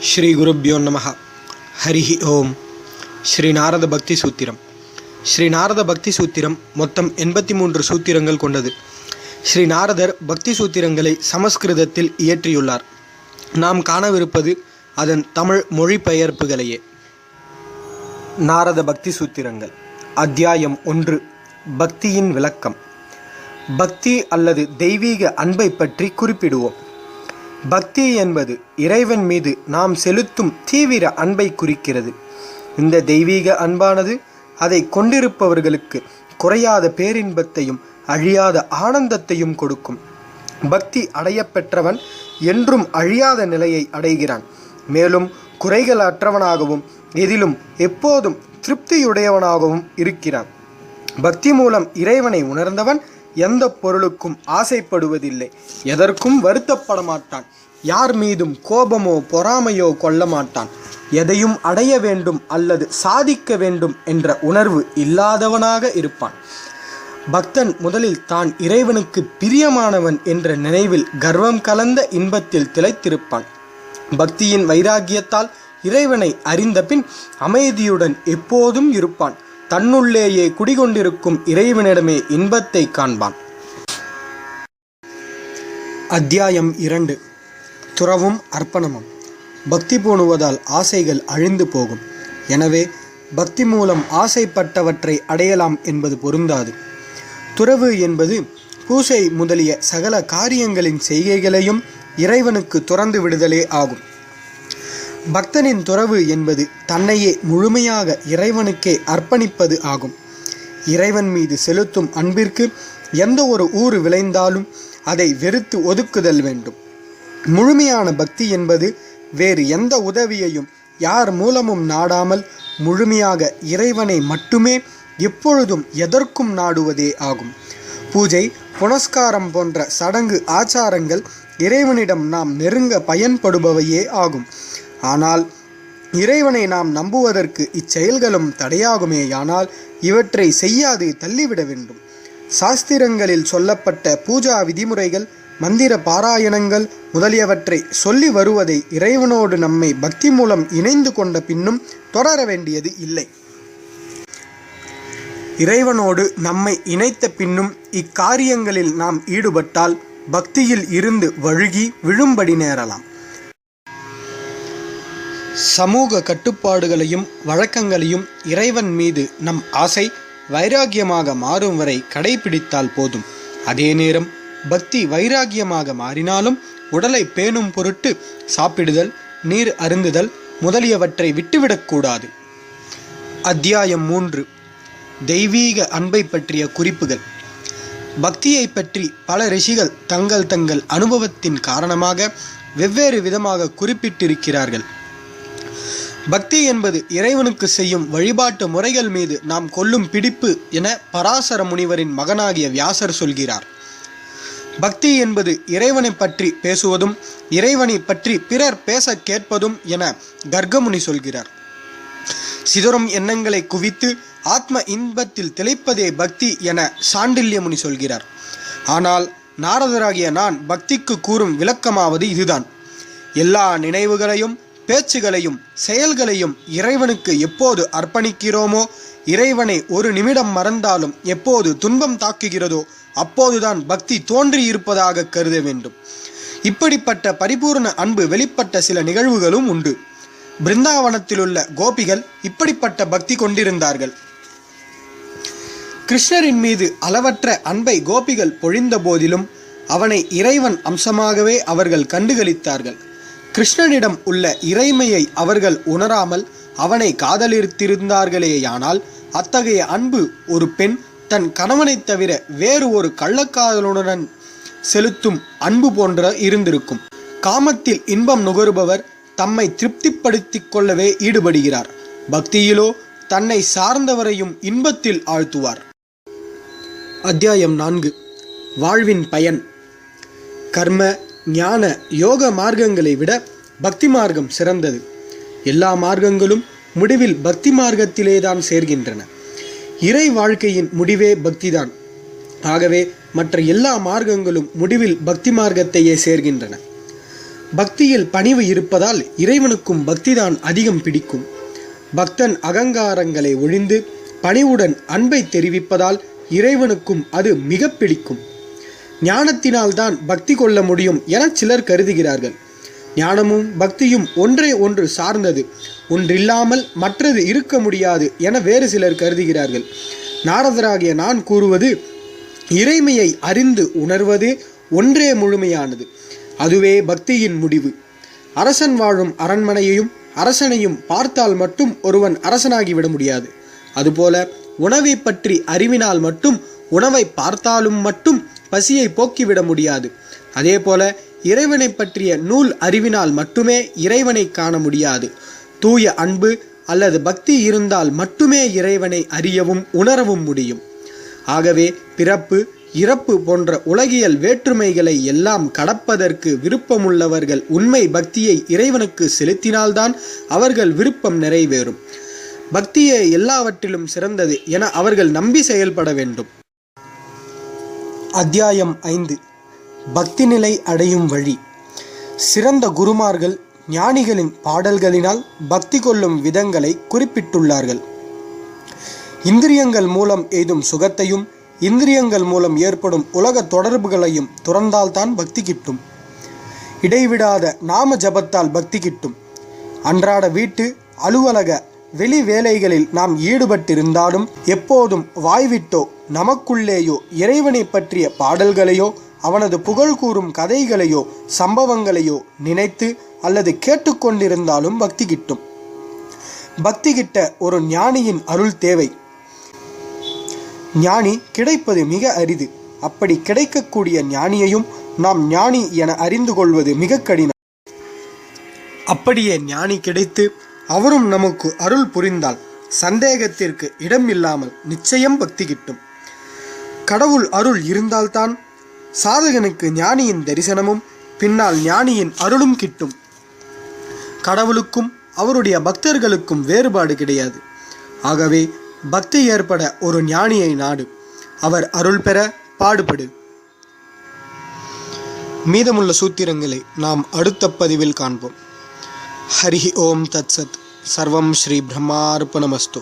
ஸ்ரீ குருப்யோ நமஹ. ஹரிஹி ஓம். ஸ்ரீ நாரத பக்தி சூத்திரம். ஸ்ரீ நாரத பக்தி சூத்திரம் மொத்தம் 83 சூத்திரங்கள் கொண்டது. ஸ்ரீ நாரதர் பக்தி சூத்திரங்களை சமஸ்கிருதத்தில் இயற்றியுள்ளார். நாம் காணவிருப்பது அதன் தமிழ் மொழிபெயர்ப்புகளையே. நாரத பக்தி சூத்திரங்கள். அத்தியாயம் 1. பக்தியின் விளக்கம். பக்தி அல்லது தெய்வீக அன்பை பற்றி குறிப்பிடுவோம். பக்தி என்பது இறைவன் மீது நாம் செலுத்தும் தீவிர அன்பை குறிக்கிறது. இந்த தெய்வீக அன்பானது அதை கொண்டிருப்பவர்களுக்கு குறையாத பேரின்பத்தையும் அழியாத ஆனந்தத்தையும் கொடுக்கும். பக்தி அடையப்பெற்றவன் என்றும் அழியாத நிலையை அடைகிறான். மேலும் குறைகளற்றவனாகவும் எதிலும் எப்போதும் திருப்தியுடையவனாகவும் இருக்கிறான். பக்தி மூலம் இறைவனை உணர்ந்தவன் எந்த பொருளுக்கும் ஆசைப்படுவதில்லை, எதற்கும் வருத்தப்பட மாட்டான், யார் மீதும் கோபமோ பொறாமையோ கொள்ள மாட்டான். எதையும் அடைய வேண்டும் அல்லது சாதிக்க வேண்டும் என்ற உணர்வு இல்லாதவனாக இருப்பான். பக்தன் முதலில் தான் இறைவனுக்கு பிரியமானவன் என்ற நினைவில் கர்வம் கலந்த இன்பத்தில் திளைத்திருப்பான். பக்தியின் வைராகியத்தால் இறைவனை அறிந்த பின் அமைதியுடன் எப்போதும் இருப்பான். தன்னுள்ளேயே குடிகொண்டிருக்கும் இறைவனிடமே இன்பத்தை காண்பான். அத்தியாயம் 2. துறவும் அர்ப்பணமும். பக்தி பூணுவதால் ஆசைகள் அழிந்து போகும். எனவே பக்தி மூலம் ஆசைப்பட்டவற்றை அடையலாம் என்பது பொருந்தாது. துறவு என்பது பூசை முதலிய சகல காரியங்களின் செய்கைகளையும் இறைவனுக்கு துறந்து விடுதலே ஆகும். பக்தனின் துறவு என்பது தன்னையே முழுமையாக இறைவனுக்கே அர்ப்பணிப்பது ஆகும். இறைவன் மீது செலுத்தும் அன்பிற்கு எந்த ஒரு ஊறு விளைந்தாலும் அதை வெறுத்து ஒதுக்குதல் வேண்டும். முழுமையான பக்தி என்பது வேறு எந்த உதவியையும் யார் மூலமும் நாடாமல் முழுமையாக இறைவனை மட்டுமே எப்பொழுதும் எதற்கும் நாடுவதே ஆகும். பூஜை புனஸ்காரம் போன்ற சடங்கு ஆச்சாரங்கள் இறைவனிடம் நாம் நெருங்க பயன்படுபவையே ஆகும். ஆனால் இறைவனை நாம் நம்புவதற்கு இச்செயல்களும் தடையாகுமேயானால் இவற்றை செய்யாது தள்ளிவிட வேண்டும். சாஸ்திரங்களில் சொல்லப்பட்ட பூஜா விதிமுறைகள், மந்திர பாராயணங்கள் முதலியவற்றை சொல்லி வருவதை இறைவனோடு நம்மை பக்தி மூலம் இணைந்து கொண்ட பின்னும் தொடர வேண்டியது இல்லை. இறைவனோடு நம்மை இணைத்த பின்னும் இக்காரியங்களில் நாம் ஈடுபட்டால் பக்தியில் இருந்து வழுகி விழும்படி நேரலாம். சமூக கட்டுப்பாடுகளையும் வழக்கங்களையும் இறைவன் மீது நம் ஆசை வைராகியமாக மாறும் வரை கடைபிடித்தால் போதும். அதே நேரம் பக்தி வைராகியமாக மாறினாலும் உடலை பேணும் பொருட்டு சாப்பிடுதல், நீர் அருந்துதல் முதலியவற்றை விட்டுவிடக்கூடாது. அத்தியாயம் 3. தெய்வீக அன்பை பற்றிய குறிப்புகள். பக்தியை பற்றி பல ரிஷிகள் தங்கள் அனுபவத்தின் காரணமாக வெவ்வேறு விதமாக குறிப்பிட்டிருக்கிறார்கள். பக்தி என்பது இறைவனுக்கு செய்யும் வழிபாட்டு முறைகள் மீது நாம் கொள்ளும் பிடிப்பு என பராசர முனிவரின் மகனாகிய வியாசர் சொல்கிறார். பக்தி என்பது இறைவனை பற்றி பேசுவதும் இறைவனை பற்றி பிறர் பேச கேட்பதும் என கர்கமுனி சொல்கிறார். சிதறும் எண்ணங்களை குவித்து ஆத்ம இன்பத்தில் திளைப்பதே பக்தி என சாண்டில்யமுனி சொல்கிறார். ஆனால் நாரதராகிய நான் பக்திக்கு கூறும் விளக்கமாவது இதுதான். எல்லா நினைவுகளையும் பேச்சுகளையும் செயல்களையும் இறைவனுக்கு எப்போது அர்ப்பணிக்கிறோமோ, இறைவனை ஒரு நிமிடம் மறந்தாலும் எப்போது துன்பம் தாக்குகிறதோ அப்போதுதான் பக்தி தோன்றி இருப்பதாக கருத வேண்டும். இப்படிப்பட்ட பரிபூர்ண அன்பு வெளிப்பட்ட சில நிகழ்வுகளும் உண்டு. பிருந்தாவனத்திலுள்ள கோபிகள் இப்படிப்பட்ட பக்தி கொண்டிருந்தார்கள். கிருஷ்ணரின் மீது அளவற்ற அன்பை கோபிகள் பொழிந்த போதிலும் அவனை இறைவன் அம்சமாகவே அவர்கள் கண்டுகளித்தார்கள். கிருஷ்ணனிடம் உள்ள இறைமையை அவர்கள் உணராமல் அவனை காதலித்திருந்தார்களேயானால் அத்தகைய அன்பு ஒரு பெண் தன் கணவனைத் தவிர வேறு ஒரு கள்ளக்காதலுடன் செலுத்தும் அன்பு போன்ற இருந்திருக்கும். காமத்தில் இன்பம் நுகருபவர் தம்மை திருப்திப்படுத்திக் கொள்ளவே ஈடுபடுகிறார். பக்தியிலோ தன்னை சார்ந்தவரையும் இன்பத்தில் ஆழ்த்துவார். அத்தியாயம் 4. வாழ்வின் பயன். கர்ம ஞான யோக மார்க்கங்களை விட பக்தி மார்க்கம் சிறந்தது. எல்லா மார்க்கங்களும் முடிவில் பக்தி மார்க்கத்திலேதான் சேர்கின்றன. இறை வாழ்க்கையின் முடிவே பக்திதான். ஆகவே மற்ற எல்லா மார்க்கங்களும் முடிவில் பக்தி மார்க்கத்தையே சேர்கின்றன. பக்தியில் பணிவு இருப்பதால் இறைவனுக்கும் பக்திதான் அதிகம் பிடிக்கும். பக்தன் அகங்காரங்களை ஒழிந்து பணிவுடன் அன்பை தெரிவிப்பதால் இறைவனுக்கும் அது மிக பிடிக்கும். ஞானத்தினால்தான் பக்தி கொள்ள முடியும் என சிலர் கருதுகிறார்கள். ஞானமும் பக்தியும் ஒன்றை ஒன்று சார்ந்தது, ஒன்றில்லாமல் மற்றது இருக்க முடியாது என வேறு சிலர் கருதுகிறார்கள். நாரதராகிய நான் கூறுவது, இறைமையை அறிந்து உணர்வது ஒன்றே முழுமையானது. அதுவே பக்தியின் முடிவு. அரசன் வாழும் அரண்மனையையும் அரசனையும் பார்த்தால் மட்டும் ஒருவன் அரசனாகிவிட முடியாது. அதுபோல உணவை பற்றி அறிவினால் மட்டும், உணவை பார்த்தாலும் மட்டும் பசியை போக்கிவிட முடியாது. அதே போல இறைவனை பற்றிய நூல் அறிவினால் மட்டுமே இறைவனை காண முடியாது. தூய அன்பு அல்லது பக்தி இருந்தால் மட்டுமே இறைவனை அறியவும் உணரவும் முடியும். ஆகவே பிறப்பு இறப்பு போன்ற உலகியல் வேற்றுமைகளை எல்லாம் கடப்பதற்கு விருப்பமுள்ளவர்கள் உண்மை பக்தியை இறைவனுக்கு செலுத்தினால்தான் அவர்கள் விருப்பம் நிறைவேறும். பக்தியே எல்லாவற்றிலும் சிறந்தது என அவர்கள் நம்பி செயல்பட வேண்டும். அத்தியாயம் 5. பக்தி நிலை அடையும் வழி. சிறந்த குருமார்கள் ஞானிகளின் பாடல்களினால் பக்தி கொள்ளும் விதங்களை குறிப்பிட்டுள்ளார்கள். இந்திரியங்கள் மூலம் எய்தும் சுகத்தையும் இந்திரியங்கள் மூலம் ஏற்படும் உலக தொடர்புகளையும் துறந்தால்தான் பக்தி கிட்டும். இடைவிடாத நாம ஜபத்தால் பக்தி கிட்டும். அன்றாட வீட்டு அலுவலக வெளி வேலைகளில் நாம் ஈடுபட்டிருந்தாலும் எப்போதும் வாய்விட்டோ நமக்குள்ளேயோ இறைவனை பற்றிய பாடல்களையோ அவனது புகழ் கூறும் கதைகளையோ சம்பவங்களையோ நினைத்து அல்லது கேட்டுக்கொண்டிருந்தாலும் பக்தி கிட்டும். பக்தி கிட்ட ஒரு ஞானியின் அருள் தேவை. ஞானி கிடைப்பது மிக அரிது. அப்படி கிடைக்கக்கூடிய ஞானியையும் நாம் ஞானி என அறிந்து கொள்வது மிக கடினம். அப்படியே ஞானி கிடைத்து அவரும் நமக்கு அருள் புரிந்தால் சந்தேகத்திற்கு இடமில்லாமல் நிச்சயம் பக்தி கிட்டும். கடவுள் அருள் இருந்தால்தான் சாதகனுக்கு ஞானியின் தரிசனமும் பின்னால் ஞானியின் அருளும் கிட்டும். கடவுளுக்கும் அவருடைய பக்தர்களுக்கும் வேறுபாடு கிடையாது. ஆகவே பக்தி ஏற்பட ஒரு ஞானியை நாடு. அவர் அருள் பெற பாடுபடு. மீதமுள்ள சூத்திரங்களை நாம் அடுத்த பதிவில் காண்போம். ஹரி ஓம் தத்சத். சர்வம் ஸ்ரீ பிரம்மார்ப்பணமஸ்து.